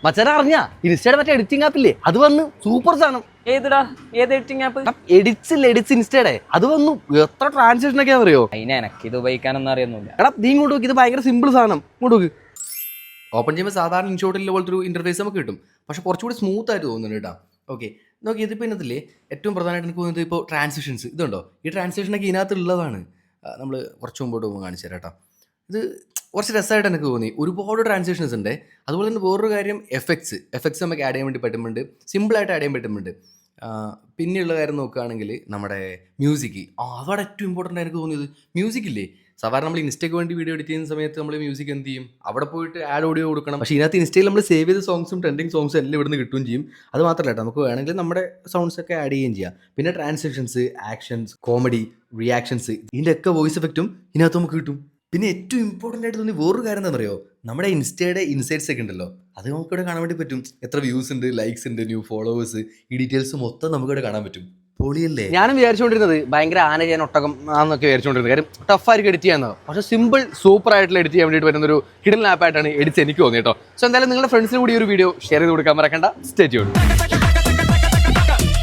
മച്ചാനെ അറിഞ്ഞാ ഇൻസ്റ്റയുടെ മറ്റേ എഡിറ്റിംഗ് ആപ്പില്ലേ അത് വന്നു സൂപ്പർ സാധനം. ഏത് എഡിറ്റിംഗ് ആപ്പ്? എഡിറ്റ്സ് ഇൻസ്റ്റയുടെ അത് വന്നു. എത്ര ട്രാൻസാക്ഷൻ ഒക്കെ അറിയോ? അതിനെ എനക്ക് ഇത് ഉപയോഗിക്കാനൊന്നും അറിയൊന്നുമില്ല. എടാ നീ ഇങ്ങോട്ട് നോക്കി, ഇത് ഭയങ്കര സിമ്പിൾ സാധനം. ഇങ്ങോട്ട് നോക്ക്. ഓപ്പൺ ചെയ്യുമ്പോൾ സാധാരണ ഇൻഷോട്ടിലെ പോലത്തെ ഒരു ഇൻ്റർഫേസ് നമുക്ക് കിട്ടും, പക്ഷേ കുറച്ചുകൂടി സ്മൂത്ത് ആയിട്ട് തോന്നുന്നുണ്ട് കേട്ടോ. ഓക്കെ നോക്കി, ഇതിപ്പോൾ ഇന്നത്തില്ലേ ഏറ്റവും പ്രധാനമായിട്ട് എനിക്ക് തോന്നുന്നത് ഇപ്പോൾ ട്രാൻസിഷൻസ്. ഇതുണ്ടോ, ഈ ട്രാൻസിഷനൊക്കെ ഇതിനകത്തുള്ളതാണ്. നമ്മൾ കുറച്ച് മുമ്പോട്ട് പോകുമ്പോൾ കാണിച്ചു തരാം കേട്ടോ. ഇത് കുറച്ച് രസമായിട്ട് എനിക്ക് തോന്നി. ഒരുപാട് ട്രാൻസാക്ഷൻസ് ഉണ്ട്. അതുപോലെ തന്നെ വേറൊരു കാര്യം എഫക്ട്സ് നമുക്ക് ആഡ് ചെയ്യാൻ വേണ്ടി പറ്റുന്നുണ്ട്, സിമ്പിളായിട്ട് ആഡ് ചെയ്യാൻ പറ്റുന്നുണ്ട്. പിന്നെയുള്ള കാര്യം നോക്കുകയാണെങ്കിൽ നമ്മുടെ മ്യൂസിക്, അതാണ് ഏറ്റവും ഇമ്പോർട്ടൻ്റ് എനിക്ക് തോന്നിയത്. മ്യൂസിക് ഇല്ലേ, സാധാരണ നമ്മൾ ഇൻസ്റ്റയ്ക്ക് വേണ്ടി വീഡിയോ എഡിറ്റ് ചെയ്യുന്ന സമയത്ത് നമ്മൾ മ്യൂസിക് എന്ത് ചെയ്യും, അവിടെ പോയിട്ട് ആഡ് ഓഡിയോ കൊടുക്കണം. പക്ഷേ ഇതിനകത്ത് ഇൻസ്റ്റയിൽ നമ്മൾ സേവ് ചെയ്ത സോങ്സും ട്രെൻഡിങ് സോങ്സും എല്ലാം ഇവിടുന്ന് കിട്ടുകയും ചെയ്യും. അത് മാത്രമല്ല കേട്ടോ, നമുക്ക് വേണമെങ്കിൽ നമ്മുടെ സൗണ്ട്സ് ഒക്കെ ആഡ് ചെയ്യുകയും ചെയ്യാം. പിന്നെ ട്രാൻസാക്ഷൻസ്, ആക്ഷൻസ്, കോമഡി, റിയാക്ഷൻസ്, ഇതിൻ്റെ ഒക്കെ വോയിസ് എഫക്റ്റും ഇതിനകത്ത് നമുക്ക് കിട്ടും. പിന്നെ ഏറ്റവും ഇമ്പോർട്ടൻ്റ് ആയിട്ട് തോന്നി വേറൊരു കാര്യം എന്താണെന്നറിയോ, നമ്മുടെ ഇൻസ്റ്റയുടെ ഇൻസൈറ്റ്സ് ഒക്കെ ഉണ്ടല്ലോ, അത് നമുക്കിവിടെ കാണാൻ വേണ്ടി പറ്റും. എത്ര വ്യൂസ് ഉണ്ട്, ലൈക്സ് ഉണ്ട്, ന്യൂ ഫോളോവേഴ്സ്, ഈ ഡീറ്റെയിൽസ് മൊത്തം നമുക്കിവിടെ കാണാൻ പറ്റും. പൊളിയല്ലേ? ഞാനും വിചാരിച്ചുകൊണ്ടിരുന്നത് ഭയങ്കര ആന ചെയ്യാൻ ഒട്ടകം ആണെന്നൊക്കെ വിചാരിച്ചുകൊണ്ടിരുന്നത്. കാര്യം ടഫായിരിക്കും എഡിറ്റ് ചെയ്യാൻ. പക്ഷേ സിമ്പിൾ സൂപ്പർ ആയിട്ടുള്ള എഡിറ്റ് ചെയ്യാൻ വേണ്ടിയിട്ട് വരുന്ന ഒരു ഹിഡൻ ആപ്പായിട്ടാണ് എഡിറ്റ്സ് എനിക്ക് തോന്നി കേട്ടോ. സോ എന്തായാലും നിങ്ങളുടെ ഫ്രണ്ട്സിന് കൂടി ഒരു വീഡിയോ ഷെയർ ചെയ്ത് കൊടുക്കാൻ മറക്കണ്ട. Stay tuned.